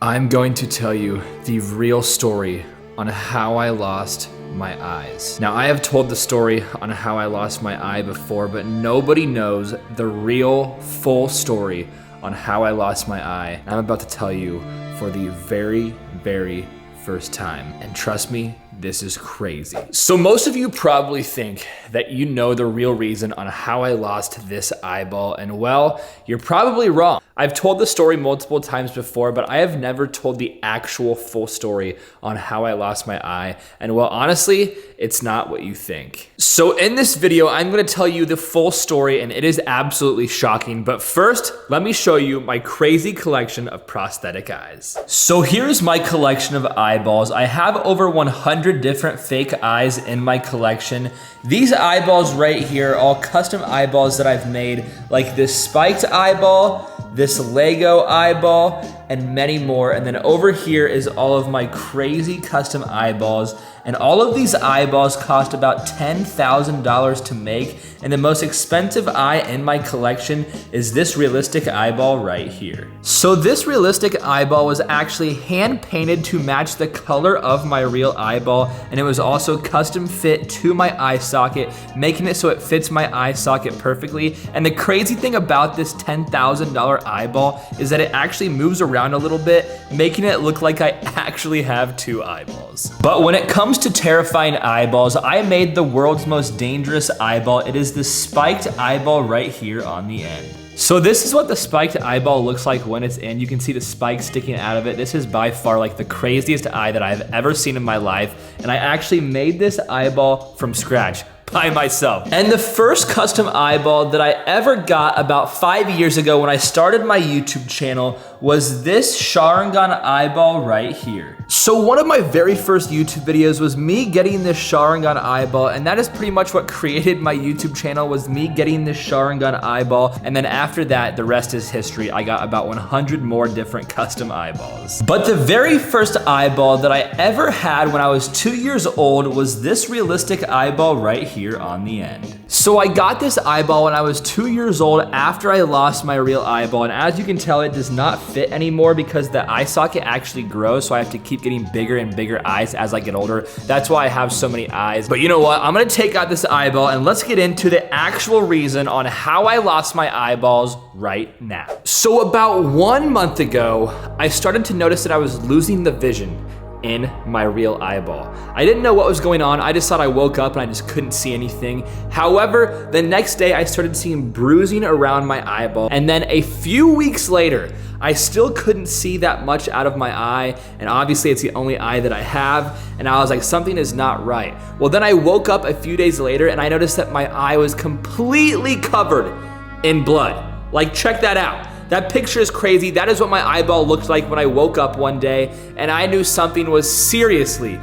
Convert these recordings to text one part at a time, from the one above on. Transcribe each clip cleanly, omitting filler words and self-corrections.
I'm going to tell you the real story on how I lost my eyes. Now, I have told the story on how I lost my eye before, but nobody knows the real full story on how I lost my eye. I'm about to tell you for the very, very first time. And trust me, this is crazy. So most of you probably think that you know the real reason on how I lost this eyeball, and well, you're probably wrong. I've told the story multiple times before, but I have never told the actual full story on how I lost my eye, and well, honestly, it's not what you think. So in this video, I'm gonna tell you the full story, and it is absolutely shocking, but first, let me show you my crazy collection of prosthetic eyes. So here's my collection of eyeballs. I have over 100 different fake eyes in my collection. These eyeballs right here are all custom eyeballs that I've made, like this spiked eyeball, this Lego eyeball, and many more. And then over here is all of my crazy custom eyeballs. And all of these eyeballs cost about $10,000 to make. And the most expensive eye in my collection is this realistic eyeball right here. So this realistic eyeball was actually hand painted to match the color of my real eyeball. And it was also custom fit to my eye socket, making it so it fits my eye socket perfectly. And the crazy thing about this $10,000 eyeball is that it actually moves around a little bit, making it look like I actually have two eyeballs. But when it comes to terrifying eyeballs, I made the world's most dangerous eyeball. It is the spiked eyeball right here on the end. So this is what the spiked eyeball looks like when it's in. You can see the spike sticking out of it. This is by far like the craziest eye that I've ever seen in my life. And I actually made this eyeball from scratch by myself. And the first custom eyeball that I ever got about 5 years ago when I started my YouTube channel was this Sharingan eyeball right here. So one of my very first YouTube videos was me getting this Sharingan eyeball, and that is pretty much what created my YouTube channel, was me getting this Sharingan eyeball. And then after that, the rest is history. I got about 100 more different custom eyeballs. But the very first eyeball that I ever had when I was 2 years old was this realistic eyeball right here on the end. So I got this eyeball when I was 2 years old after I lost my real eyeball, and as you can tell, it does not fit anymore because the eye socket actually grows, so I have to keep getting bigger and bigger eyes as I get older. That's why I have so many eyes. But you know what? I'm gonna take out this eyeball and let's get into the actual reason on how I lost my eyeballs right now. So about 1 month ago, I started to notice that I was losing the vision in my real eyeball. I didn't know what was going on. I just thought I woke up and I just couldn't see anything. However, the next day I started seeing bruising around my eyeball. And then a few weeks later, I still couldn't see that much out of my eye. And obviously it's the only eye that I have. And I was like, something is not right. Well, then I woke up a few days later and I noticed that my eye was completely covered in blood. Like, check that out. That picture is crazy. That is what my eyeball looked like when I woke up one day, and I knew something was seriously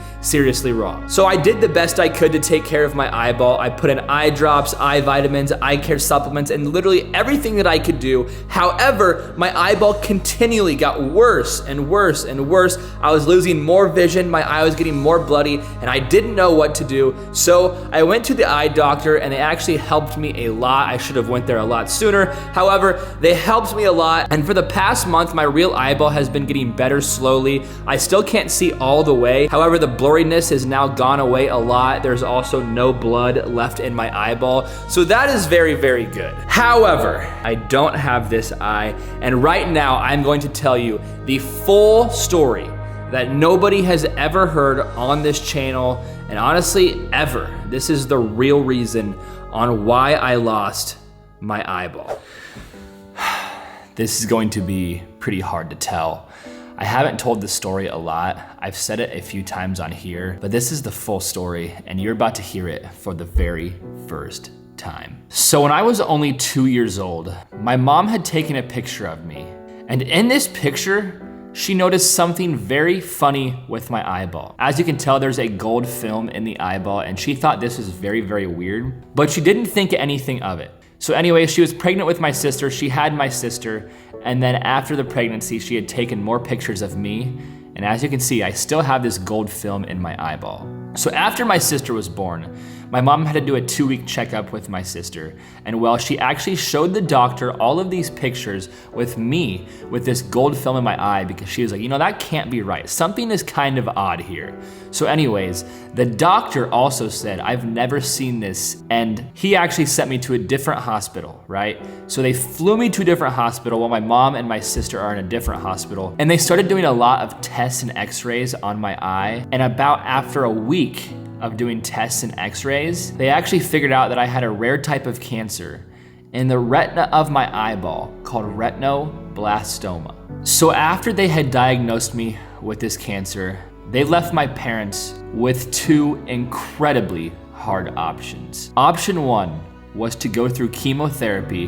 wrong. So I did the best I could to take care of my eyeball. I put in eye drops, eye vitamins, eye care supplements, and literally everything that I could do. However, my eyeball continually got worse and worse and worse. I was losing more vision, my eye was getting more bloody, and I didn't know what to do. So I went to the eye doctor, and they actually helped me a lot. I should have went there a lot sooner. However, they helped me a lot, and for the past month, my real eyeball has been getting better slowly. I still can't see all the way. However, the blurriness has now gone away a lot. There's also no blood left in my eyeball, so that is very, very good. However, I don't have this eye, and right now I'm going to tell you the full story that nobody has ever heard on this channel, and honestly, ever. This is the real reason on why I lost my eyeball. This is going to be pretty hard to tell. I haven't told this story a lot. I've said it a few times on here, but this is the full story and you're about to hear it for the very first time. So when I was only 2 years old, my mom had taken a picture of me. And in this picture, she noticed something very funny with my eyeball. As you can tell, there's a gold film in the eyeball and she thought this was very, very weird, but she didn't think anything of it. So anyway, she was pregnant with my sister, she had my sister, and then after the pregnancy, she had taken more pictures of me. And as you can see, I still have this gold film in my eyeball. So after my sister was born, my mom had to do a 2-week checkup with my sister. And well, she actually showed the doctor all of these pictures with me with this gold film in my eye because she was like, that can't be right. Something is kind of odd here. So anyways, the doctor also said, I've never seen this. And he actually sent me to a different hospital, right? So they flew me to a different hospital while my mom and my sister are in a different hospital. And they started doing a lot of tests and x-rays on my eye. And about after a week of doing tests and x-rays, they actually figured out that I had a rare type of cancer in the retina of my eyeball called retinoblastoma. So after they had diagnosed me with this cancer, they left my parents with 2 incredibly hard options. Option 1 was to go through chemotherapy,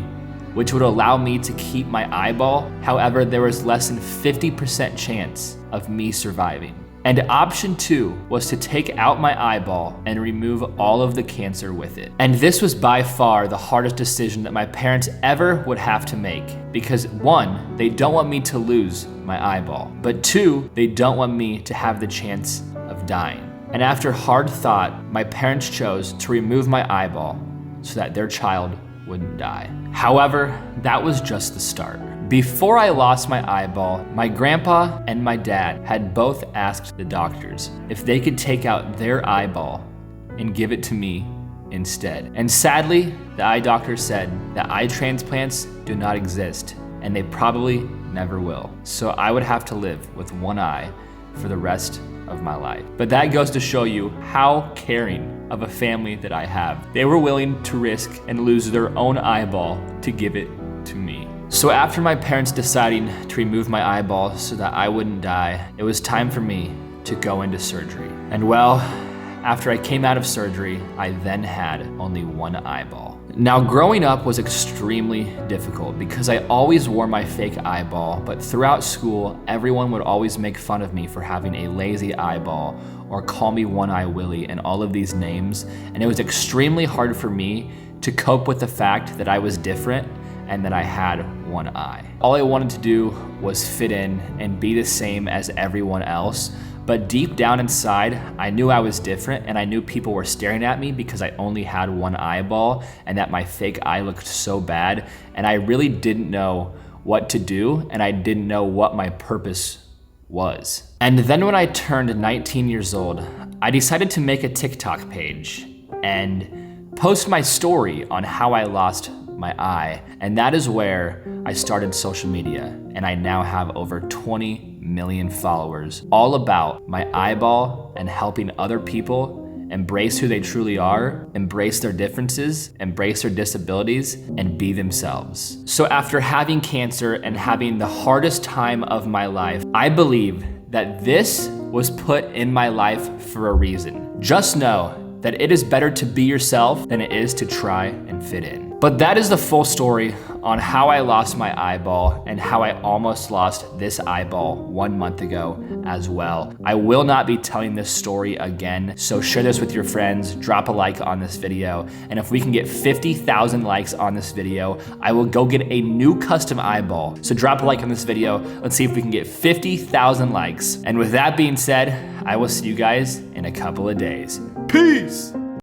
which would allow me to keep my eyeball. However, there was less than 50% chance of me surviving. And option 2 was to take out my eyeball and remove all of the cancer with it. And this was by far the hardest decision that my parents ever would have to make, because 1, they don't want me to lose my eyeball, but 2, they don't want me to have the chance of dying. And after hard thought, my parents chose to remove my eyeball so that their child wouldn't die. However, that was just the start. Before I lost my eyeball, my grandpa and my dad had both asked the doctors if they could take out their eyeball and give it to me instead. And sadly, the eye doctor said that eye transplants do not exist, and they probably never will. So I would have to live with one eye for the rest of my life. But that goes to show you how caring of a family that I have. They were willing to risk and lose their own eyeball to give it to me. So after my parents deciding to remove my eyeball so that I wouldn't die, it was time for me to go into surgery. And well, after I came out of surgery, I then had only one eyeball. Now, growing up was extremely difficult because I always wore my fake eyeball, but throughout school, everyone would always make fun of me for having a lazy eyeball or call me One-Eye Willie and all of these names. And it was extremely hard for me to cope with the fact that I was different and that I had one eye. All I wanted to do was fit in and be the same as everyone else. But deep down inside, I knew I was different, and I knew people were staring at me because I only had one eyeball and that my fake eye looked so bad. And I really didn't know what to do, and I didn't know what my purpose was. And then when I turned 19 years old, I decided to make a TikTok page and post my story on how I lost my eye. And that is where I started social media, and I now have over 20 million followers, all about my eyeball and helping other people embrace who they truly are, embrace their differences, embrace their disabilities, and be themselves. So after having cancer and having the hardest time of my life, I believe that this was put in my life for a reason. Just know that it is better to be yourself than it is to try and fit in. But that is the full story on how I lost my eyeball and how I almost lost this eyeball 1 month ago as well. I will not be telling this story again, so share this with your friends, drop a like on this video, and if we can get 50,000 likes on this video, I will go get a new custom eyeball. So drop a like on this video, let's see if we can get 50,000 likes. And with that being said, I will see you guys in a couple of days. Peace!